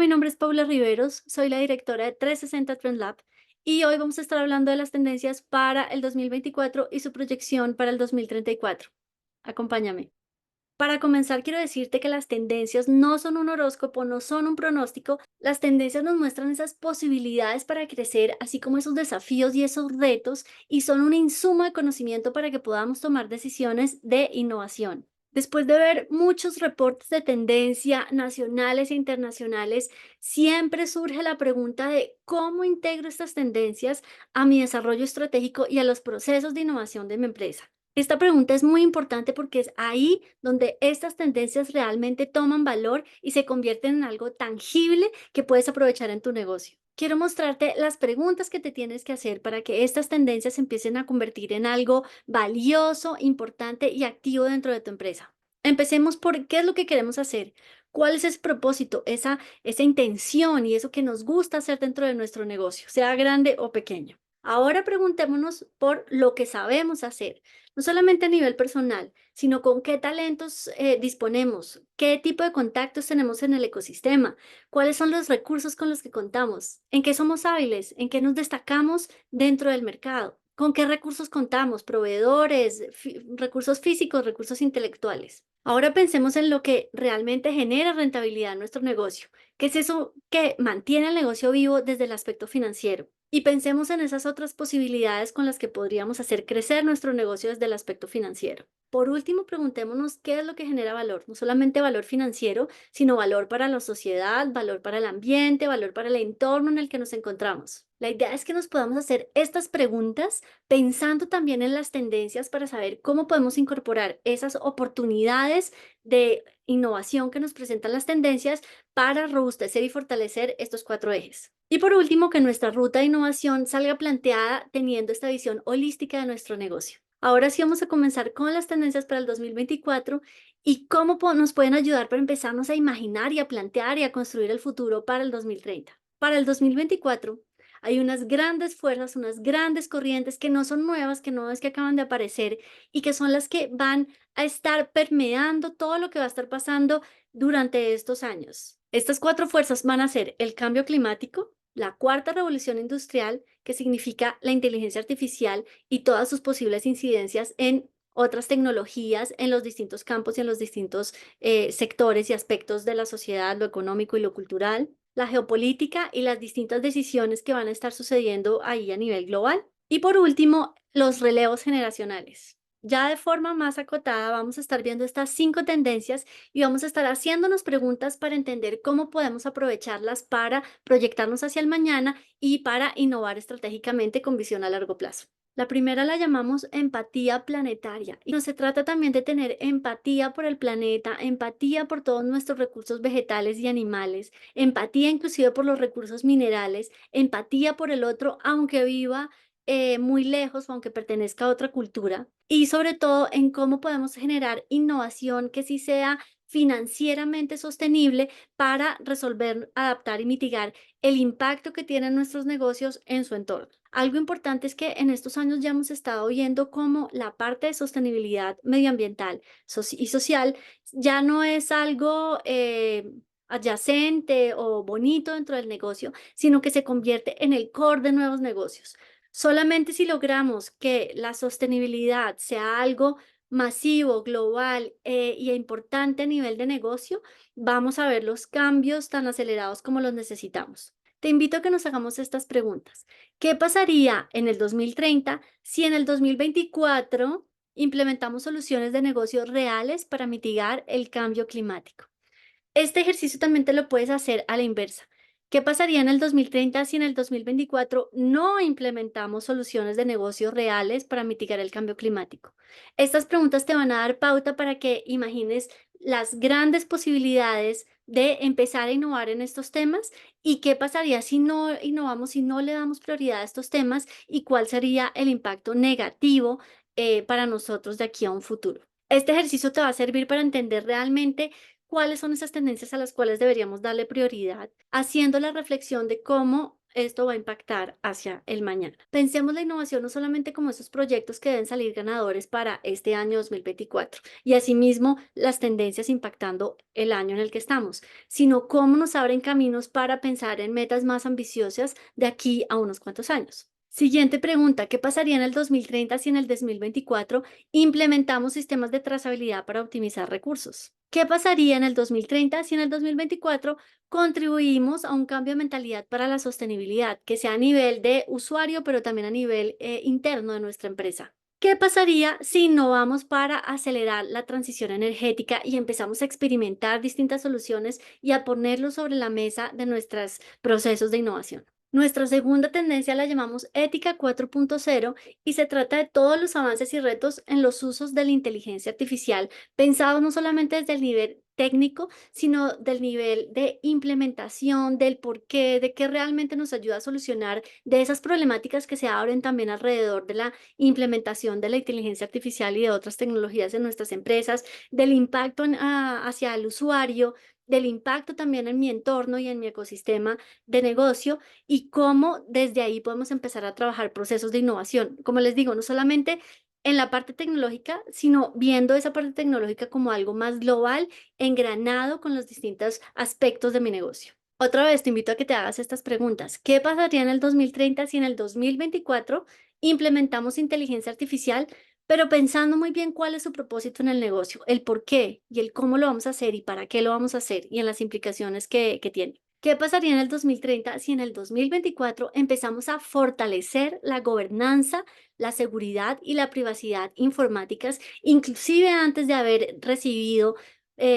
mi nombre es Paula Riveros, soy la directora de 360 Trend Lab y hoy vamos a estar hablando de las tendencias para el 2024 y su proyección para el 2034. Acompáñame. Para comenzar, quiero decirte que las tendencias no son un horóscopo, no son un pronóstico. Las tendencias nos muestran esas posibilidades para crecer, así como esos desafíos y esos retos, y son un insumo de conocimiento para que podamos tomar decisiones de innovación. Después de ver muchos reportes de tendencia nacionales e internacionales, siempre surge la pregunta de cómo integro estas tendencias a mi desarrollo estratégico y a los procesos de innovación de mi empresa. Esta pregunta es muy importante porque es ahí donde estas tendencias realmente toman valor y se convierten en algo tangible que puedes aprovechar en tu negocio. Quiero mostrarte las preguntas que te tienes que hacer para que estas tendencias se empiecen a convertir en algo valioso, importante y activo dentro de tu empresa. Empecemos por qué es lo que queremos hacer, cuál es ese propósito, esa intención y eso que nos gusta hacer dentro de nuestro negocio, sea grande o pequeño. Ahora preguntémonos por lo que sabemos hacer, no solamente a nivel personal, sino con qué talentos disponemos, qué tipo de contactos tenemos en el ecosistema, cuáles son los recursos con los que contamos, en qué somos hábiles, en qué nos destacamos dentro del mercado, con qué recursos contamos, proveedores, recursos físicos, recursos intelectuales. Ahora pensemos en lo que realmente genera rentabilidad en nuestro negocio, qué es eso que mantiene el negocio vivo desde el aspecto financiero. Y pensemos en esas otras posibilidades con las que podríamos hacer crecer nuestro negocio desde el aspecto financiero. Por último, preguntémonos qué es lo que genera valor, no solamente valor financiero, sino valor para la sociedad, valor para el ambiente, valor para el entorno en el que nos encontramos. La idea es que nos podamos hacer estas preguntas pensando también en las tendencias para saber cómo podemos incorporar esas oportunidades de innovación que nos presentan las tendencias para robustecer y fortalecer estos cuatro ejes. Y por último, que nuestra ruta de innovación salga planteada teniendo esta visión holística de nuestro negocio. Ahora sí vamos a comenzar con las tendencias para el 2024 y cómo nos pueden ayudar para empezarnos a imaginar y a plantear y a construir el futuro para el 2030. Para el 2024 hay unas grandes fuerzas, unas grandes corrientes que no son nuevas, que no es que acaban de aparecer y que son las que van a estar permeando todo lo que va a estar pasando durante estos años. Estas cuatro fuerzas van a ser el cambio climático, la cuarta revolución industrial, que significa la inteligencia artificial y todas sus posibles incidencias en otras tecnologías, en los distintos campos y en los distintos sectores y aspectos de la sociedad, lo económico y lo cultural, la geopolítica y las distintas decisiones que van a estar sucediendo ahí a nivel global. Y por último, los relevos generacionales. Ya de forma más acotada vamos a estar viendo estas cinco tendencias y vamos a estar haciéndonos preguntas para entender cómo podemos aprovecharlas para proyectarnos hacia el mañana y para innovar estratégicamente con visión a largo plazo. La primera la llamamos empatía planetaria y no se trata también de tener empatía por el planeta, empatía por todos nuestros recursos vegetales y animales, empatía inclusive por los recursos minerales, empatía por el otro aunque viva muy lejos o aunque pertenezca a otra cultura y sobre todo en cómo podemos generar innovación que sí sea financieramente sostenible para resolver, adaptar y mitigar el impacto que tienen nuestros negocios en su entorno. Algo importante es que en estos años ya hemos estado viendo cómo la parte de sostenibilidad medioambiental y social ya no es algo adyacente o bonito dentro del negocio, sino que se convierte en el core de nuevos negocios. Solamente si logramos que la sostenibilidad sea algo masivo, global y importante a nivel de negocio, vamos a ver los cambios tan acelerados como los necesitamos. Te invito a que nos hagamos estas preguntas. ¿Qué pasaría en el 2030 si en el 2024 implementamos soluciones de negocio reales para mitigar el cambio climático? Este ejercicio también te lo puedes hacer a la inversa. ¿Qué pasaría en el 2030 si en el 2024 no implementamos soluciones de negocios reales para mitigar el cambio climático? Estas preguntas te van a dar pauta para que imagines las grandes posibilidades de empezar a innovar en estos temas y qué pasaría si no innovamos, si no le damos prioridad a estos temas y cuál sería el impacto negativo para nosotros de aquí a un futuro. Este ejercicio te va a servir para entender realmente cuáles son esas tendencias a las cuales deberíamos darle prioridad, haciendo la reflexión de cómo esto va a impactar hacia el mañana. Pensemos la innovación no solamente como esos proyectos que deben salir ganadores para este año 2024 y asimismo las tendencias impactando el año en el que estamos, sino cómo nos abren caminos para pensar en metas más ambiciosas de aquí a unos cuantos años. Siguiente pregunta, ¿qué pasaría en el 2030 si en el 2024 implementamos sistemas de trazabilidad para optimizar recursos? ¿Qué pasaría en el 2030 si en el 2024 contribuimos a un cambio de mentalidad para la sostenibilidad, que sea a nivel de usuario, pero también a nivel interno de nuestra empresa? ¿Qué pasaría si innovamos para acelerar la transición energética y empezamos a experimentar distintas soluciones y a ponerlos sobre la mesa de nuestros procesos de innovación? Nuestra segunda tendencia la llamamos ética 4.0 y se trata de todos los avances y retos en los usos de la inteligencia artificial, pensados no solamente desde el nivel técnico, sino del nivel de implementación, del por qué, de qué realmente nos ayuda a solucionar de esas problemáticas que se abren también alrededor de la implementación de la inteligencia artificial y de otras tecnologías en nuestras empresas, del impacto hacia el usuario, del impacto también en mi entorno y en mi ecosistema de negocio y cómo desde ahí podemos empezar a trabajar procesos de innovación. Como les digo, no solamente en la parte tecnológica, sino viendo esa parte tecnológica como algo más global, engranado con los distintos aspectos de mi negocio. Otra vez te invito a que te hagas estas preguntas. ¿Qué pasaría en el 2030 si en el 2024 implementamos inteligencia artificial, pero pensando muy bien cuál es su propósito en el negocio, el por qué y el cómo lo vamos a hacer y para qué lo vamos a hacer y en las implicaciones que tiene? ¿Qué pasaría en el 2030 si en el 2024 empezamos a fortalecer la gobernanza, la seguridad y la privacidad informáticas, inclusive antes de haber recibido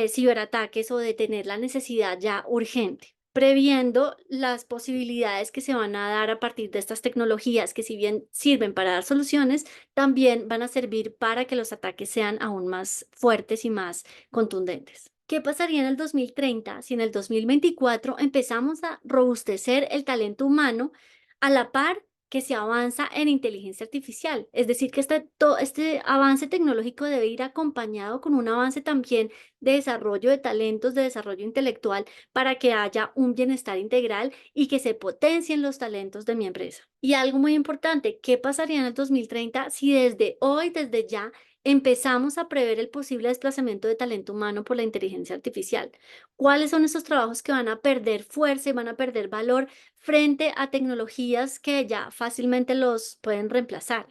ciberataques o de tener la necesidad ya urgente? Previendo las posibilidades que se van a dar a partir de estas tecnologías, que si bien sirven para dar soluciones, también van a servir para que los ataques sean aún más fuertes y más contundentes. ¿Qué pasaría en el 2030 si en el 2024 empezamos a robustecer el talento humano a la par que se avanza en inteligencia artificial? Es decir, que este avance tecnológico debe ir acompañado con un avance también de desarrollo de talentos, de desarrollo intelectual, para que haya un bienestar integral y que se potencien los talentos de mi empresa. Y algo muy importante, ¿qué pasaría en el 2030 si desde hoy, desde ya, empezamos a prever el posible desplazamiento de talento humano por la inteligencia artificial? ¿Cuáles son esos trabajos que van a perder fuerza y van a perder valor frente a tecnologías que ya fácilmente los pueden reemplazar?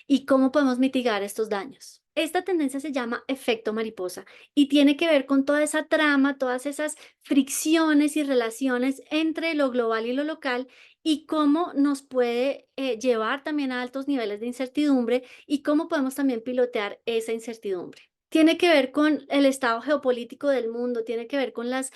¿Y cómo podemos mitigar estos daños? Esta tendencia se llama efecto mariposa y tiene que ver con toda esa trama, todas esas fricciones y relaciones entre lo global y lo local y cómo nos puede llevar también a altos niveles de incertidumbre y cómo podemos también pilotear esa incertidumbre. Tiene que ver con el estado geopolítico del mundo, tiene que ver con las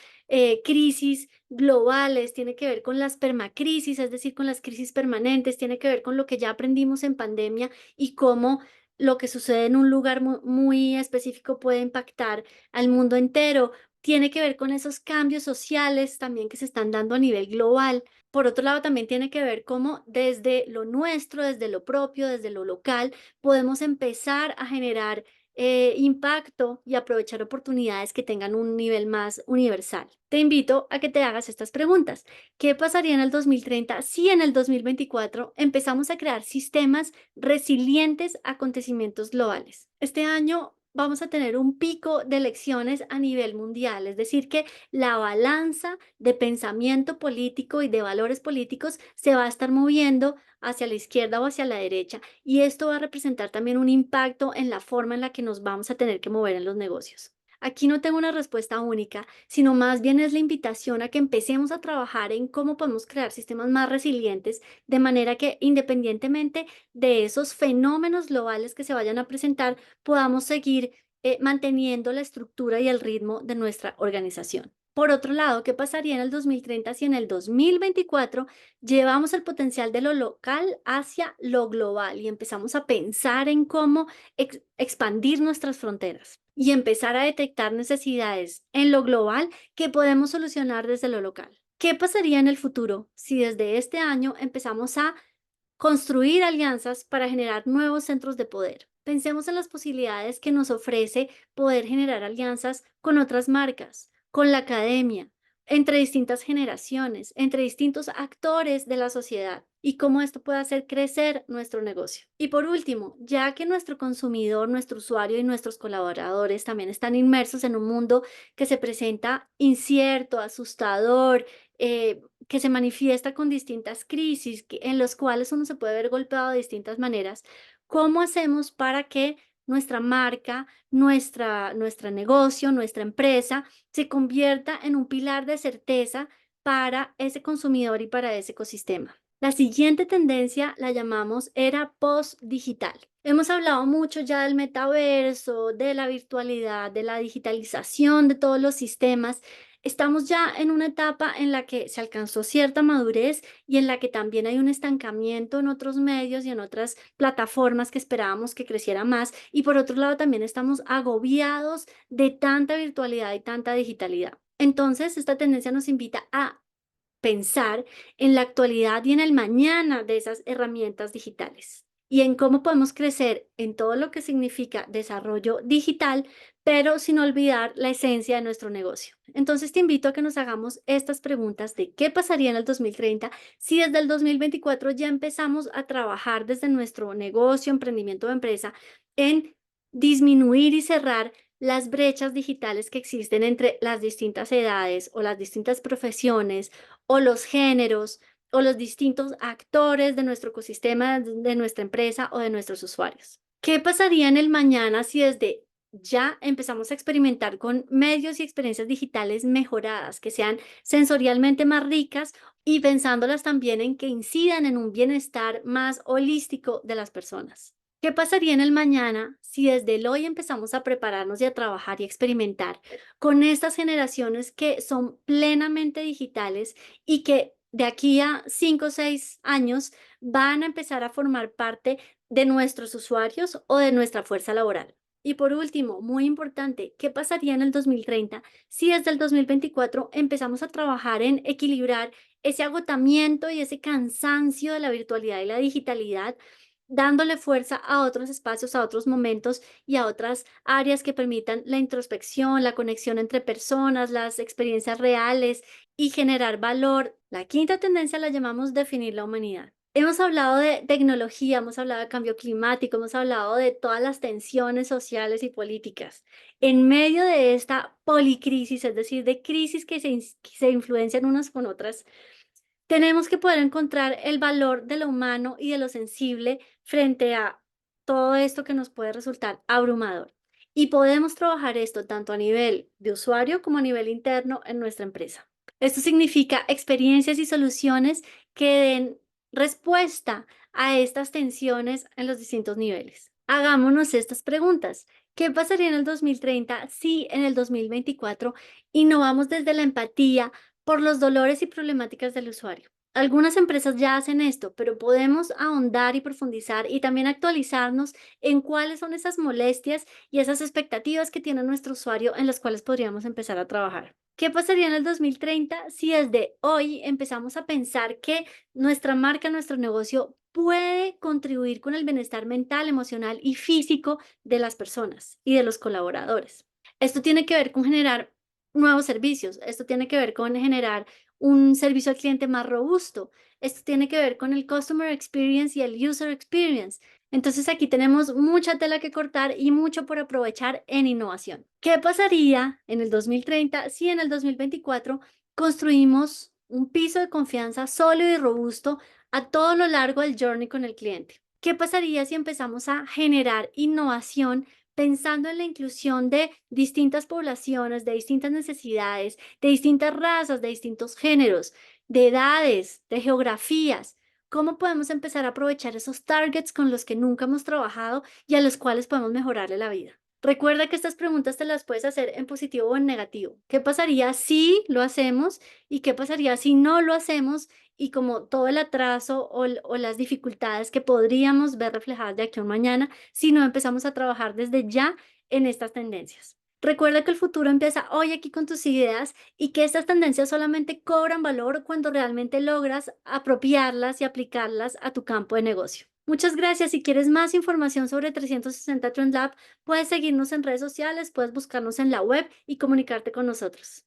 crisis globales, tiene que ver con las permacrisis, es decir, con las crisis permanentes, tiene que ver con lo que ya aprendimos en pandemia y cómo lo que sucede en un lugar muy específico puede impactar al mundo entero. Tiene que ver con esos cambios sociales también que se están dando a nivel global. Por otro lado, también tiene que ver cómo desde lo nuestro, desde lo propio, desde lo local, podemos empezar a generar impacto y aprovechar oportunidades que tengan un nivel más universal. Te invito a que te hagas estas preguntas. ¿Qué pasaría en el 2030 si en el 2024 empezamos a crear sistemas resilientes a acontecimientos globales? Este año vamos a tener un pico de elecciones a nivel mundial, es decir, que la balanza de pensamiento político y de valores políticos se va a estar moviendo hacia la izquierda o hacia la derecha y esto va a representar también un impacto en la forma en la que nos vamos a tener que mover en los negocios. Aquí no tengo una respuesta única, sino más bien es la invitación a que empecemos a trabajar en cómo podemos crear sistemas más resilientes, de manera que independientemente de esos fenómenos globales que se vayan a presentar, podamos seguir manteniendo la estructura y el ritmo de nuestra organización. Por otro lado, ¿qué pasaría en el 2030 si en el 2024 llevamos el potencial de lo local hacia lo global y empezamos a pensar en cómo expandir nuestras fronteras y empezar a detectar necesidades en lo global que podemos solucionar desde lo local? ¿Qué pasaría en el futuro si desde este año empezamos a construir alianzas para generar nuevos centros de poder? Pensemos en las posibilidades que nos ofrece poder generar alianzas con otras marcas, con la academia, entre distintas generaciones, entre distintos actores de la sociedad y cómo esto puede hacer crecer nuestro negocio. Y por último, ya que nuestro consumidor, nuestro usuario y nuestros colaboradores también están inmersos en un mundo que se presenta incierto, asustador, que se manifiesta con distintas crisis en los cuales uno se puede ver golpeado de distintas maneras, ¿cómo hacemos para que nuestra marca, nuestro negocio, nuestra empresa se convierta en un pilar de certeza para ese consumidor y para ese ecosistema? La siguiente tendencia la llamamos era post-digital. Hemos hablado mucho ya del metaverso, de la virtualidad, de la digitalización de todos los sistemas. Estamos ya en una etapa en la que se alcanzó cierta madurez y en la que también hay un estancamiento en otros medios y en otras plataformas que esperábamos que creciera más. Y por otro lado, también estamos agobiados de tanta virtualidad y tanta digitalidad. Entonces, esta tendencia nos invita a pensar en la actualidad y en el mañana de esas herramientas digitales y en cómo podemos crecer en todo lo que significa desarrollo digital, pero sin olvidar la esencia de nuestro negocio. Entonces te invito a que nos hagamos estas preguntas de qué pasaría en el 2030 si desde el 2024 ya empezamos a trabajar desde nuestro negocio, emprendimiento o empresa en disminuir y cerrar las brechas digitales que existen entre las distintas edades o las distintas profesiones o los géneros o los distintos actores de nuestro ecosistema, de nuestra empresa o de nuestros usuarios. ¿Qué pasaría en el mañana si desde ya empezamos a experimentar con medios y experiencias digitales mejoradas, que sean sensorialmente más ricas y pensándolas también en que incidan en un bienestar más holístico de las personas? ¿Qué pasaría en el mañana si desde el hoy empezamos a prepararnos y a trabajar y experimentar con estas generaciones que son plenamente digitales y que de aquí a 5 o 6 años van a empezar a formar parte de nuestros usuarios o de nuestra fuerza laboral? Y por último, muy importante, ¿qué pasaría en el 2030 si desde el 2024 empezamos a trabajar en equilibrar ese agotamiento y ese cansancio de la virtualidad y la digitalidad, dándole fuerza a otros espacios, a otros momentos y a otras áreas que permitan la introspección, la conexión entre personas, las experiencias reales y generar valor? La quinta tendencia la llamamos definir la humanidad. Hemos hablado de tecnología, hemos hablado de cambio climático, hemos hablado de todas las tensiones sociales y políticas. En medio de esta policrisis, es decir, de crisis que se influencian unas con otras, tenemos que poder encontrar el valor de lo humano y de lo sensible frente a todo esto que nos puede resultar abrumador. Y podemos trabajar esto tanto a nivel de usuario como a nivel interno en nuestra empresa. Esto significa experiencias y soluciones que den respuesta a estas tensiones en los distintos niveles. Hagámonos estas preguntas. ¿Qué pasaría en el 2030 si en el 2024 innovamos desde la empatía por los dolores y problemáticas del usuario? Algunas empresas ya hacen esto, pero podemos ahondar y profundizar y también actualizarnos en cuáles son esas molestias y esas expectativas que tiene nuestro usuario en las cuales podríamos empezar a trabajar. ¿Qué pasaría en el 2030 si desde hoy empezamos a pensar que nuestra marca, nuestro negocio puede contribuir con el bienestar mental, emocional y físico de las personas y de los colaboradores? Esto tiene que ver con generar nuevos servicios, esto tiene que ver con generar un servicio al cliente más robusto, esto tiene que ver con el customer experience y el user experience. Entonces aquí tenemos mucha tela que cortar y mucho por aprovechar en innovación. ¿Qué pasaría en el 2030 si en el 2024 construimos un piso de confianza sólido y robusto a todo lo largo del journey con el cliente? ¿Qué pasaría si empezamos a generar innovación pensando en la inclusión de distintas poblaciones, de distintas necesidades, de distintas razas, de distintos géneros, de edades, de geografías? ¿Cómo podemos empezar a aprovechar esos targets con los que nunca hemos trabajado y a los cuales podemos mejorarle la vida? Recuerda que estas preguntas te las puedes hacer en positivo o en negativo. ¿Qué pasaría si lo hacemos? ¿Y qué pasaría si no lo hacemos? Y como todo el atraso o las dificultades que podríamos ver reflejadas de aquí a un mañana si no empezamos a trabajar desde ya en estas tendencias. Recuerda que el futuro empieza hoy aquí con tus ideas y que estas tendencias solamente cobran valor cuando realmente logras apropiarlas y aplicarlas a tu campo de negocio. Muchas gracias. Si quieres más información sobre 360 Trend Lab, puedes seguirnos en redes sociales, puedes buscarnos en la web y comunicarte con nosotros.